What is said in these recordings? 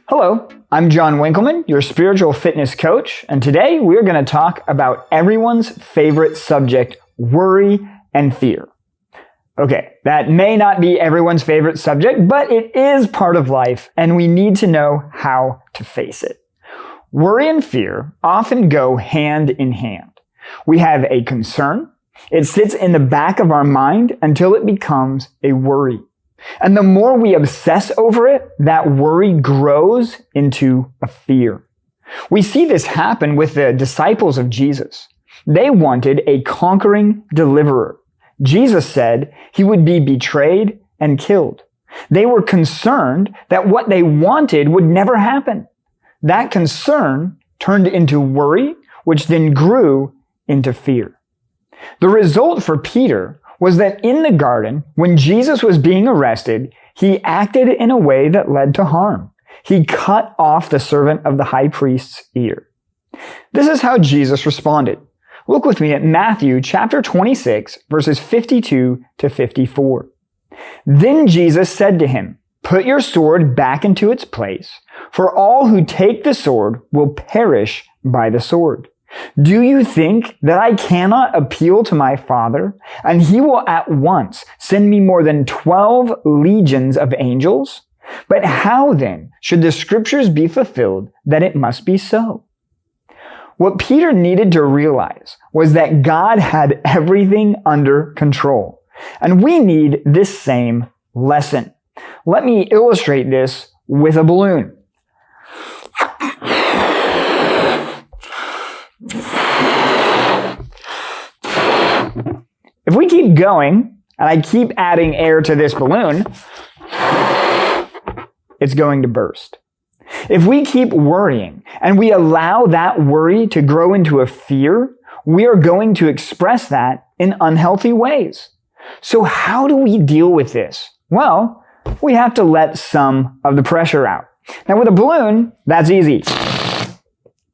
Hello, I'm John Winkleman, your spiritual fitness coach, and today we're going to talk about everyone's favorite subject, worry and fear. Okay, that may not be everyone's favorite subject, but it is part of life, and we need to know how to face it. Worry and fear often go hand in hand. We have a concern. It sits in the back of our mind until it becomes a worry. And the more we obsess over it, that worry grows into a fear. We see this happen with the disciples of Jesus. They wanted a conquering deliverer. Jesus said he would be betrayed and killed. They were concerned that what they wanted would never happen. That concern turned into worry, which then grew into fear. The result for Peter was that in the garden, when Jesus was being arrested, he acted in a way that led to harm. He cut off the servant of the high priest's ear. This is how Jesus responded. Look with me at Matthew chapter 26, verses 52 to 54. Then Jesus said to him, "Put your sword back into its place, for all who take the sword will perish by the sword. Do you think that I cannot appeal to my Father, and he will at once send me more than 12 legions of angels? But how then should the scriptures be fulfilled that it must be so?" What Peter needed to realize was that God had everything under control. And we need this same lesson. Let me illustrate this with a balloon. If we keep going, and I keep adding air to this balloon, it's going to burst. If we keep worrying, and we allow that worry to grow into a fear, we are going to express that in unhealthy ways. So how do we deal with this? Well, we have to let some of the pressure out. Now with a balloon, that's easy.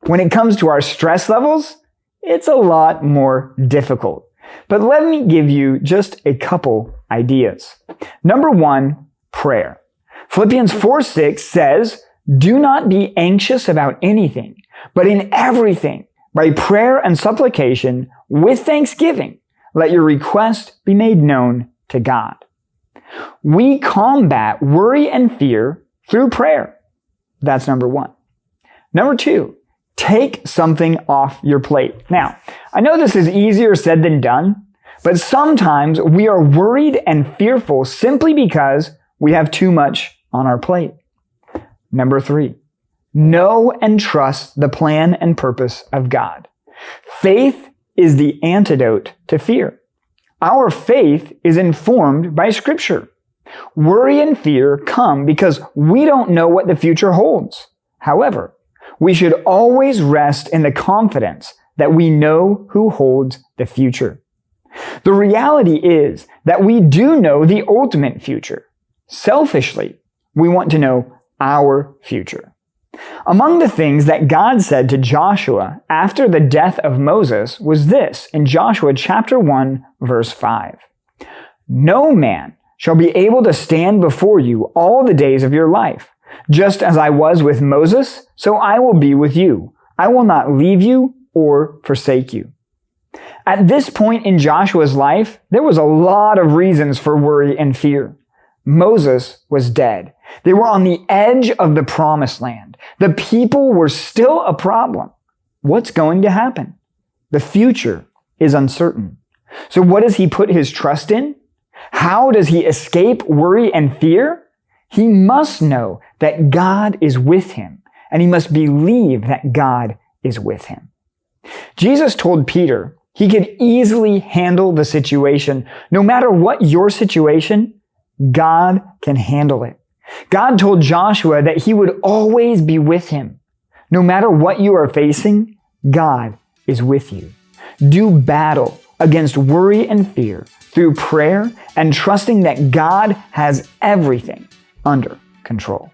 When it comes to our stress levels, it's a lot more difficult. But let me give you just a couple ideas. Number one, prayer. Philippians 4:6 says, "Do not be anxious about anything, but in everything, by prayer and supplication, with thanksgiving, let your request be made known to God." We combat worry and fear through prayer. That's number one. Number two, take something off your plate. Now, I know this is easier said than done, but sometimes we are worried and fearful simply because we have too much on our plate. Number three, know and trust the plan and purpose of God. Faith is the antidote to fear. Our faith is informed by Scripture. Worry and fear come because we don't know what the future holds. However, we should always rest in the confidence that we know who holds the future. The reality is that we do know the ultimate future. Selfishly, we want to know our future. Among the things that God said to Joshua after the death of Moses was this in Joshua chapter 1, verse 5. "No man shall be able to stand before you all the days of your life. Just as I was with Moses, so I will be with you. I will not leave you or forsake you." At this point in Joshua's life, there was a lot of reasons for worry and fear. Moses was dead. They were on the edge of the promised land. The people were still a problem. What's going to happen? The future is uncertain. So what does he put his trust in? How does he escape worry and fear? He must know that God is with him, and he must believe that God is with him. Jesus told Peter he could easily handle the situation. No matter what your situation, God can handle it. God told Joshua that he would always be with him. No matter what you are facing, God is with you. Do battle against worry and fear through prayer and trusting that God has everything under control.